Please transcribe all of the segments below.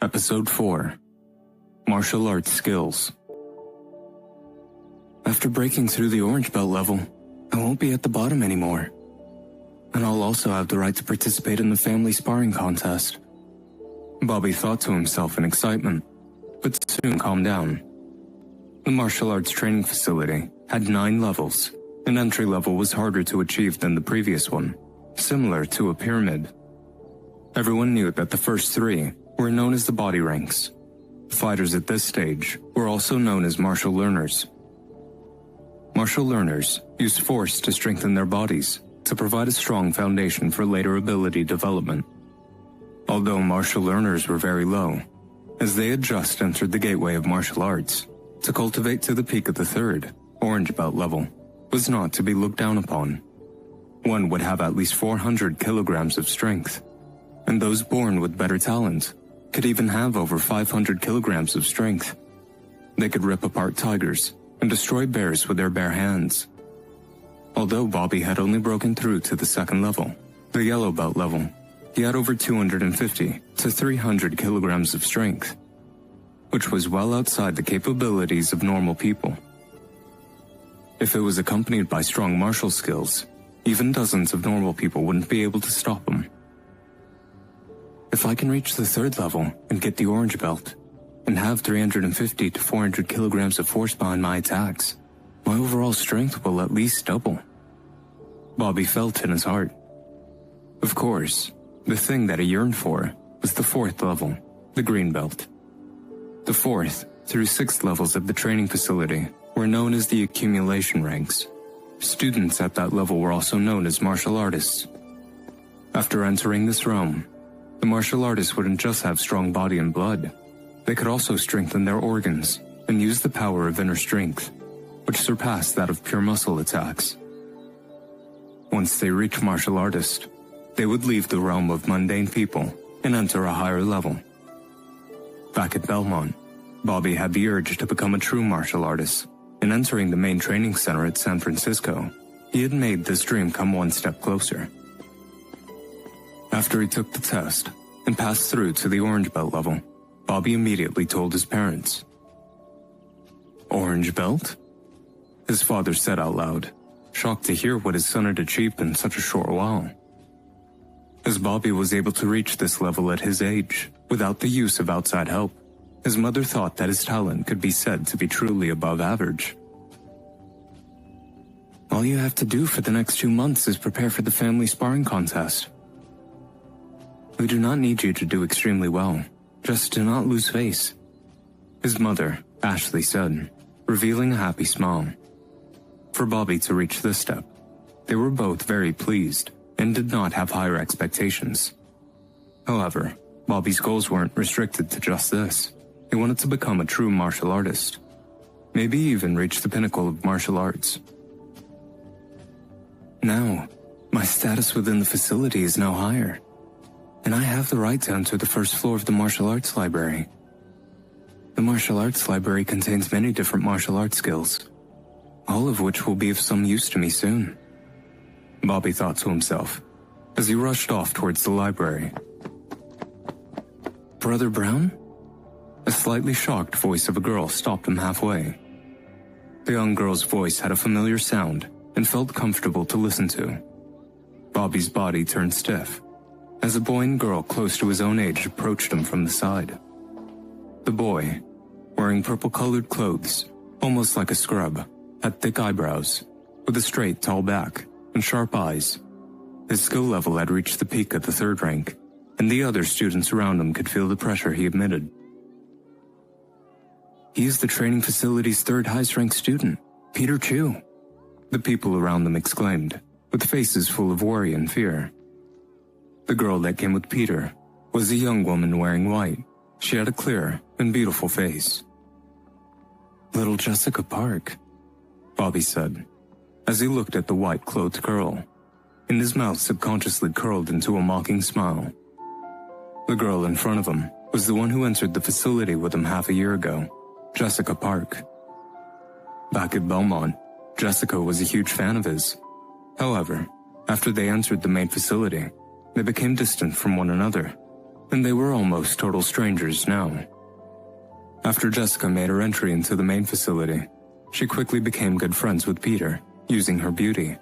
Episode 4. Martial Arts Skills. After breaking through the orange belt level, I won't be at the bottom anymore. And I'll also have the right to participate in the family sparring contest. Bobby thought to himself in excitement, but soon calmed down. The martial arts training facility had 9 levels, and entry level was harder to achieve than the previous one, similar to a pyramid. Everyone knew that the first 3 were known as the body ranks. Fighters at this stage were also known as martial learners. Martial learners used force to strengthen their bodies to provide a strong foundation for later ability development. Although martial learners were very low, as they had just entered the gateway of martial arts, to cultivate to the peak of the 3rd, orange belt level, was not to be looked down upon. One would have at least 400 kilograms of strength, and those born with better talent could even have over 500 kilograms of strength. They could rip apart tigers and destroy bears with their bare hands. Although Bobby had only broken through to the 2nd level, the yellow belt level, he had over 250 to 300 kilograms of strength, which was well outside the capabilities of normal people. If it was accompanied by strong martial skills, even dozens of normal people wouldn't be able to stop him. If I can reach the 3rd level and get the orange belt, and have 350 to 400 kilograms of force behind my attacks, my overall strength will at least double. Bobby felt in his heart. Of course, the thing that he yearned for was the 4th level, the green belt. The 4th through 6th levels of the training facility were known as the accumulation ranks. Students at that level were also known as martial artists. After entering this realm, the martial artists wouldn't just have strong body and blood. They could also strengthen their organs and use the power of inner strength, which surpassed that of pure muscle attacks. Once they reached martial artist, they would leave the realm of mundane people and enter a higher level. Back at Belmont, Bobby had the urge to become a true martial artist, and entering the main training center at San Francisco, he had made this dream come one step closer. After he took the test and passed through to the orange belt level, Bobby immediately told his parents. "Orange belt?" his father said out loud, shocked to hear what his son had achieved in such a short while. As Bobby was able to reach this level at his age, without the use of outside help, his mother thought that his talent could be said to be truly above average. "All you have to do for the next 2 months is prepare for the family sparring contest. We do not need you to do extremely well, just do not lose face," his mother, Ashley, said, revealing a happy smile. For Bobby to reach this step, they were both very pleased and did not have higher expectations. However, Bobby's goals weren't restricted to just this. He wanted to become a true martial artist, maybe even reach the pinnacle of martial arts. Now, my status within the facility is now higher, and I have the right to enter the 1st floor of the martial arts library. The martial arts library contains many different martial arts skills, all of which will be of some use to me soon, Bobby thought to himself as he rushed off towards the library. "Brother Brown?" A slightly shocked voice of a girl stopped him halfway. The young girl's voice had a familiar sound and felt comfortable to listen to. Bobby's body turned stiff as a boy and girl close to his own age approached him from the side. The boy, wearing purple-colored clothes, almost like a scrub, had thick eyebrows, with a straight, tall back and sharp eyes. His skill level had reached the peak at the 3rd rank, and the other students around him could feel the pressure he emitted. "He is the training facility's 3rd highest-ranked student, Peter Chu," the people around them exclaimed, with faces full of worry and fear. The girl that came with Peter was a young woman wearing white. She had a clear and beautiful face. "Little Jessica Park," Bobby said, as he looked at the white-clothed girl, and his mouth subconsciously curled into a mocking smile. The girl in front of him was the one who entered the facility with him half a year ago, Jessica Park. Back at Belmont, Jessica was a huge fan of his. However, after they entered the main facility, they became distant from one another, and they were almost total strangers now. After Jessica made her entry into the main facility, she quickly became good friends with Peter, using her beauty,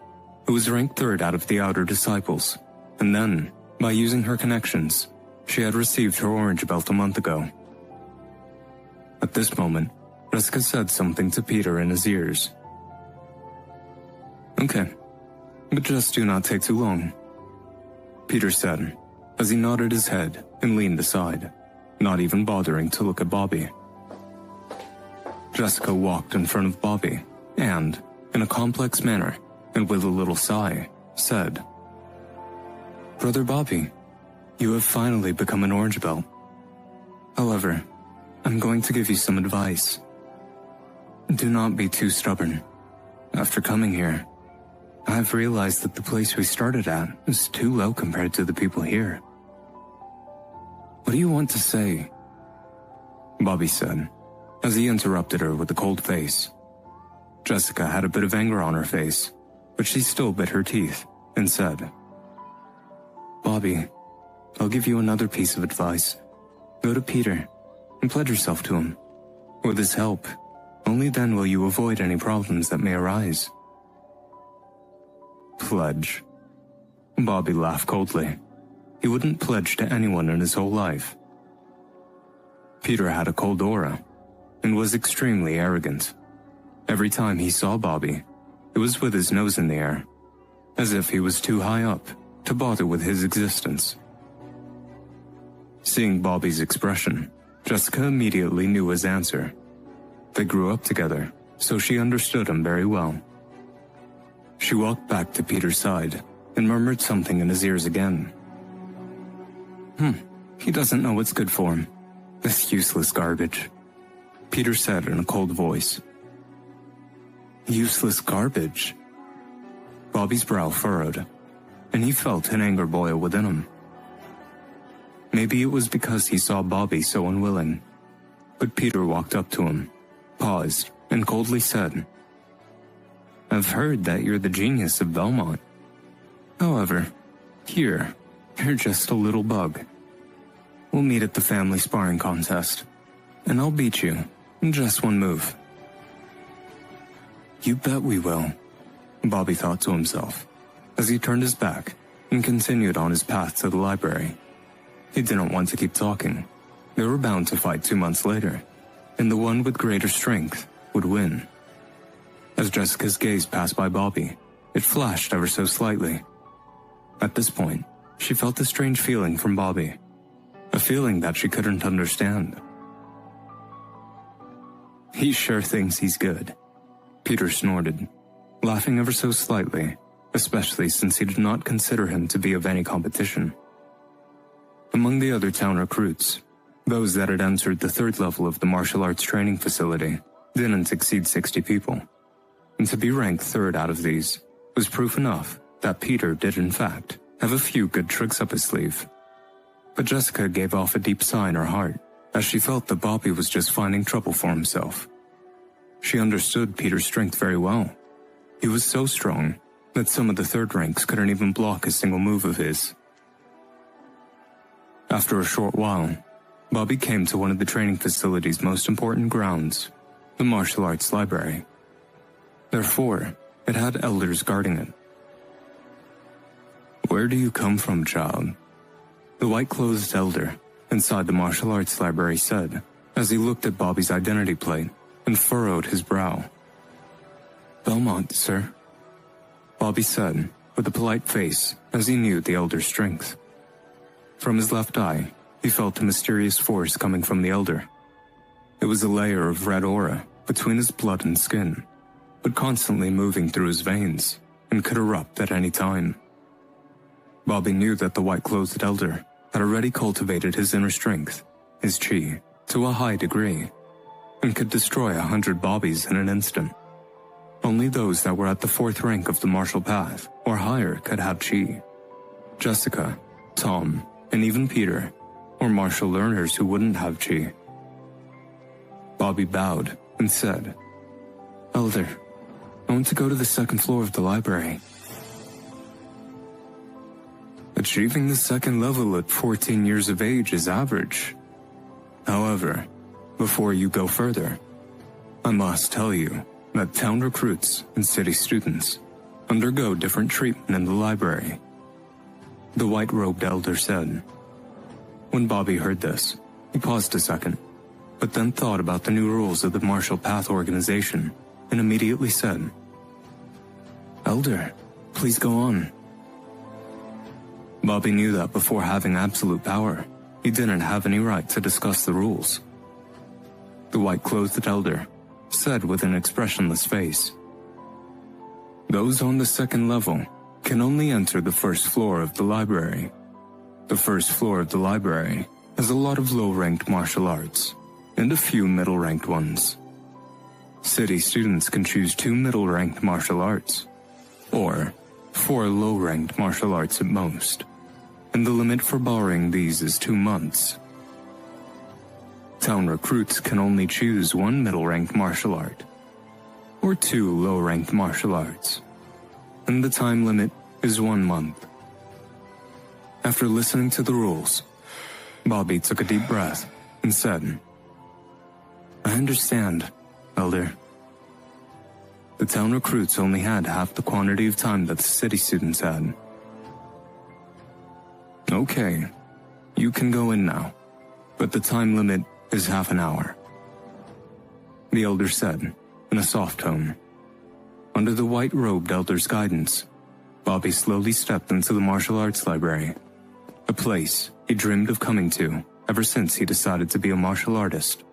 who was ranked third out of the outer disciples, and then, by using her connections, she had received her orange belt a month ago. At this moment, Jessica said something to Peter in his ears. "Okay, but just do not take too long," Peter said, as he nodded his head and leaned aside, not even bothering to look at Bobby. Jessica walked in front of Bobby and, in a complex manner and with a little sigh, said, "Brother Bobby, you have finally become an orange belt. However, I'm going to give you some advice. Do not be too stubborn. After coming here, I've realized that the place we started at is too low compared to the people here." "What do you want to say?" Bobby said, as he interrupted her with a cold face. Jessica had a bit of anger on her face, but she still bit her teeth and said, "Bobby, I'll give you another piece of advice. Go to Peter and pledge yourself to him. With his help, only then will you avoid any problems that may arise." Pledge? Bobby laughed coldly. He wouldn't pledge to anyone in his whole life. Peter had a cold aura and was extremely arrogant. Every time he saw Bobby, it was with his nose in the air, as if he was too high up to bother with his existence. Seeing Bobby's expression, Jessica immediately knew his answer. They grew up together, so she understood him very well. She walked back to Peter's side and murmured something in his ears again. He doesn't know what's good for him. This useless garbage," Peter said in a cold voice. "Useless garbage?" Bobby's brow furrowed, and he felt an anger boil within him. Maybe it was because he saw Bobby so unwilling, but Peter walked up to him, paused, and coldly said, "I've heard that you're the genius of Belmont. However, you're just a little bug. We'll meet at the family sparring contest, and I'll beat you in just one move." "You bet we will," Bobby thought to himself, as he turned his back and continued on his path to the library. He didn't want to keep talking. They were bound to fight 2 months later, and the one with greater strength would win. As Jessica's gaze passed by Bobby, it flashed ever so slightly. At this point, she felt a strange feeling from Bobby, a feeling that she couldn't understand. "He sure thinks he's good," Peter snorted, laughing ever so slightly, especially since he did not consider him to be of any competition. Among the other town recruits, those that had entered the third level of the martial arts training facility didn't exceed 60 people, and to be ranked third out of these was proof enough that Peter did in fact have a few good tricks up his sleeve. But Jessica gave off a deep sigh in her heart, as she felt that Bobby was just finding trouble for himself. She understood Peter's strength very well. He was so strong that some of the third ranks couldn't even block a single move of his. After a short while, Bobby came to one of the training facility's most important grounds, the martial arts library. Therefore, it had elders guarding it. "Where do you come from, child?" the white-clothed elder inside the martial arts library said, as he looked at Bobby's identity plate and furrowed his brow. "Belmont, sir," Bobby said, with a polite face, as he knew the elder's strength. From his left eye, he felt a mysterious force coming from the elder. It was a layer of red aura between his blood and skin, but constantly moving through his veins, and could erupt at any time. Bobby knew that the white-clothed elder had already cultivated his inner strength, his chi, to a high degree, and could destroy 100 Bobbies in an instant. Only those that were at the 4th rank of the martial path or higher could have chi. Jessica, Tom, and even Peter were martial learners who wouldn't have chi. Bobby bowed and said, "Elder, I want to go to the 2nd floor of the library." A Achieving the second level at 14 years of age is average. However, before you go further, I must tell you that town recruits and city students undergo different treatment in the library, the white-robed elder said. When Bobby heard this, he paused a second, but then thought about the new rules of the Martial Path organization and immediately said, "Elder, please go on." Bobby knew that before having absolute power, he didn't have any right to discuss the rules. The white-clothed elder said with an expressionless face, "Those on the second level can only enter the first floor of the library. The first floor of the library has a lot of low-ranked martial arts, and a few middle-ranked ones. City students can choose 2 middle-ranked martial arts, or 4 low-ranked martial arts at most, and the limit for borrowing these is 2 months. Town recruits can only choose 1 middle-ranked martial art, or 2 low-ranked martial arts, and the time limit is 1 month." After listening to the rules, Bobby took a deep breath and said, "I understand, Elder." The town recruits only had half the quantity of time that the city students had. "Okay, you can go in now, but the time limit is half an hour," the elder said in a soft tone. Under the white-robed elder's guidance, Bobby slowly stepped into the martial arts library, a place he dreamed of coming to ever since he decided to be a martial artist.